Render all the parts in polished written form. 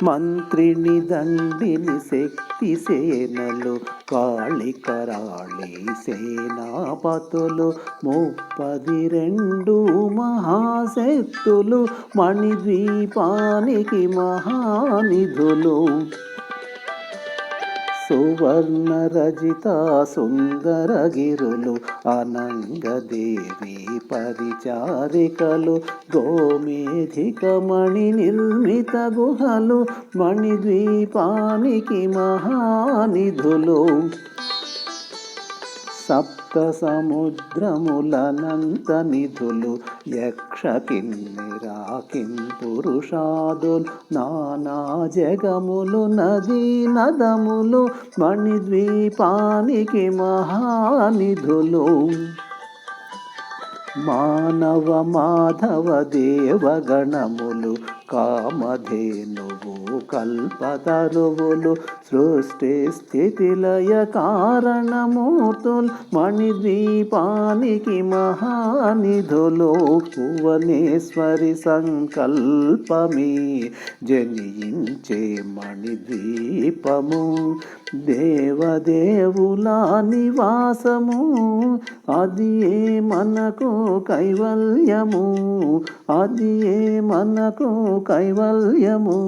మంత్రిని దండిని శక్తి సేనలు కాళికరాళి సేనాపతులు 32 మహాశక్తులు మణిద్వీపానికి మహానిధులు. సువర్ణ రజిత సుందరగిరులు అనంగదేవి పరిచారికలు గోమేధిక మణి నిర్మిత గుహలు మణిద్వీపానికి మహానిధులు. సప్త సముద్రములనంత నిధులు యక్ష కిన్నెరా కింపురుషాదులు నానా జగములు నదీ నదములు మణిద్వీపానికి మహానిధులు. మానవ మాధవ దేవగణములు కామధేనువు కల్పతరువులు సృష్టి స్థితి లయ కారణమూర్తులు మణిద్వీపానికి మహానిధులు. భువనేశ్వరి సంకల్పమే జనించే మణిద్వీపము దేవదేవుల నివాసము అది ఏ మనకు కైవల్యము అది ఏ మనకు కైవల్యము.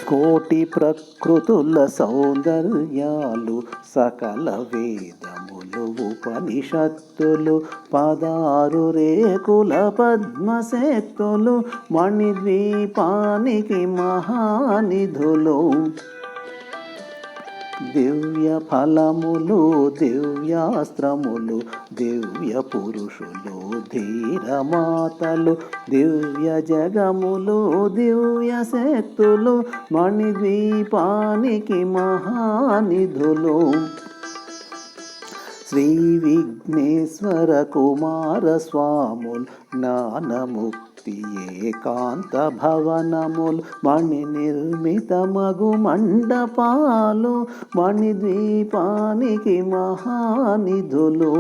కోటి ప్రకృతుల సౌందర్యాలు సకల వేదములు ఉపనిషత్తులు 16 రేకుల పద్మశక్తులు మణిద్వీపానికి మహానిధులు. దివ్య ఫలములు దివ్యాస్త్రములు దివ్య పురుషులు ధీరమాతలు దివ్య జగములు దివ్య శక్తులు మణిద్వీపానికి మహానిధులు. శ్రీ విఘ్నేశ్వర కుమార స్వాములు జ్ఞానముక్తి ఏకాంత భవనములు మణి నిర్మిత మగు మండపాలు మణిద్వీపానికి మహానిధులు.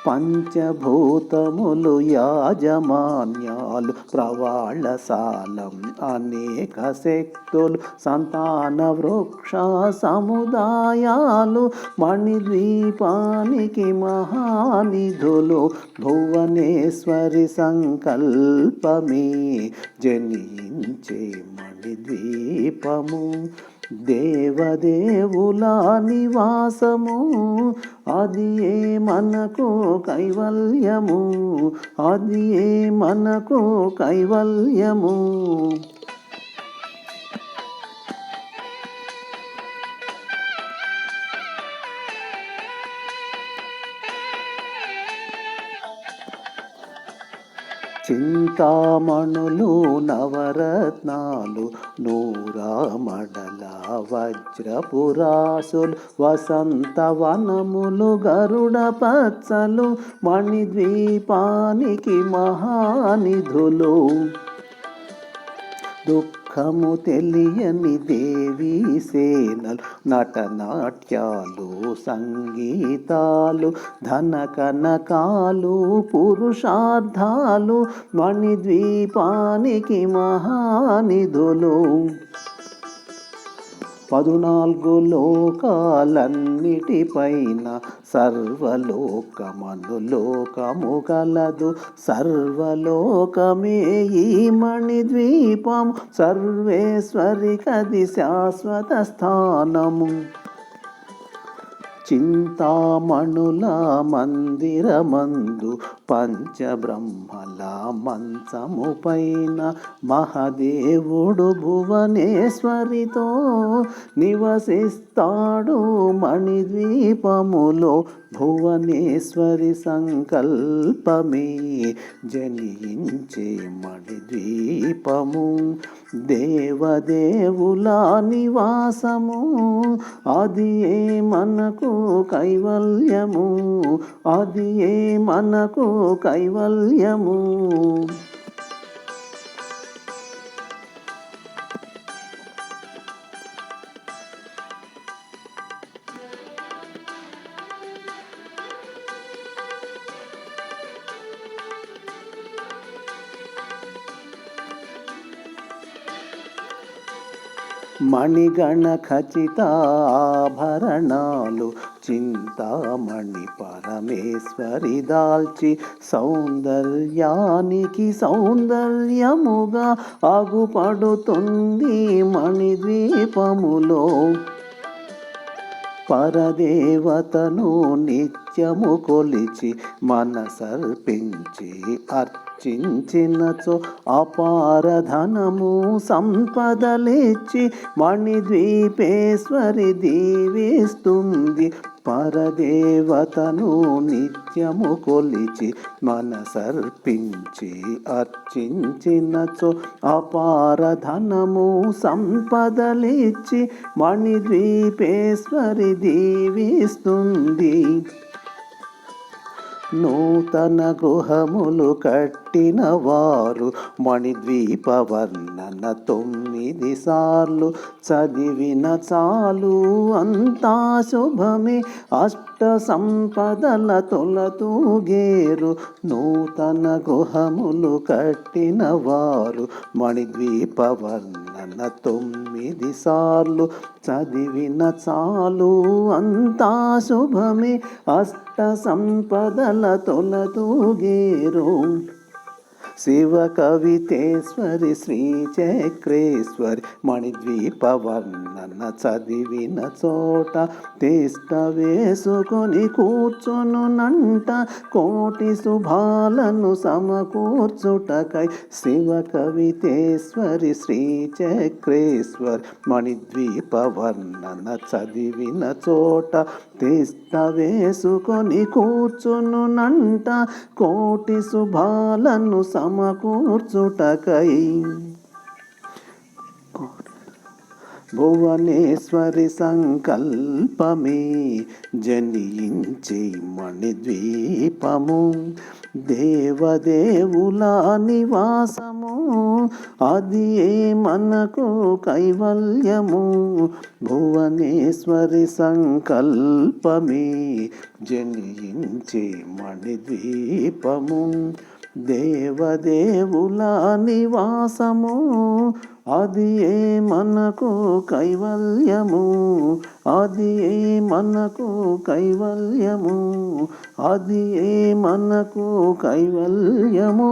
పంచభూతములు యాజమాన్యాలు ప్రవాళశాలం అనేక శక్తులు సంతాన వృక్ష సముదాయాలు మణిద్వీపానికి మహానిధులు. భువనేశ్వరి సంకల్పమే జనించే మణిద్వీపము దేవదేవుల నివాసము అది ఏ మనకు కైవల్యము అది ఏ మనకు కైవల్యము. చింతామణులు నవరత్నాలు నూరామడల వజ్రపురాసులు వసంతవనములు గరుడ పచ్చలు మణిద్వీపానికి మహానిధులు. దుఃఖము తెలియని దేవీ సేనలు నటనాట్యాలు సంగీతాలు ధన కనకాలు పురుషార్థాలు మణిద్వీపానికి మహానిధులు. 14 లోకాలన్నిటిపైన సర్వలోకమనులోకము కలదు సర్వలోకమే ఈ మణిద్వీపం సర్వేశ్వరికది శాశ్వత స్థానము. చింతామణుల మందిరమందు పంచబ్రహ్మల మంచము పైన మహాదేవుడు భువనేశ్వరితో నివసిస్తాడు మణిద్వీపములో. భువనేశ్వరి సంకల్పమే జనించే మణిద్వీపము దేవదేవుల నివాసము అది ఏ మనకు కైవల్యము, అది ఏ మనకు కైవల్యము. మణిగణ ఖచితాభరణాలు చింతామణి పరమేశ్వరి దాల్చి సౌందర్యానికి సౌందర్యముగా అగుపడుతుంది మణిద్వీపములో. పరదేవతను నిత్యము కొలిచి మనసర్పించి అర్చించినచో అపారధనము సంపదలిచ్చి మణిద్వీపేశ్వరి దీవిస్తుంది. పరదేవతను నిత్యము కొలిచి మనసర్పించి అర్చించినచో అపారధనము సంపదలిచ్చి మణిద్వీపేశ్వరి దీవిస్తుంది. నూతన గృహములు కట్టిన వారు మణిద్వీప వర్ణన 9 సార్లు చదివిన చాలు అంతా శుభమే. అష్ట సంపదల తొలతూగేరు. నూతన గృహములు కట్టిన వారు మణిద్వీప వర్ణన 9 సార్లు చదివిన చాలు అంతా శుభమే. అష్ట సంపదల తొలతూగేరు. శివ కవితేశ్వరి శ్రీచక్రేశ్వరి మణిద్వీప వర్ణన చదివిన చోట తిష్ట వేసుకొని కూర్చునునంట కోటి శుభాలను సమకూర్చుటకై. శివ కవితేశ్వరి శ్రీచక్రేశ్వరి మణిద్వీప వర్ణన చదివిన చోట తిష్ట వేసుకొని కూర్చునునంట కోటి శుభాలను సమకూర్చుటకై. భువనేశ్వరి సంకల్పమే జనించి మణిద్వీపము. దేవదేవుల నివాసము అది ఏ మనకు కైవల్యము. భువనేశ్వరి సంకల్పమే జనించి మణిద్వీపము. దేవదేవుల నివాసము అది ఏ మనకు కైవల్యము, అది ఏ మనకు కైవల్యము, అది ఏ మనకు కైవల్యము.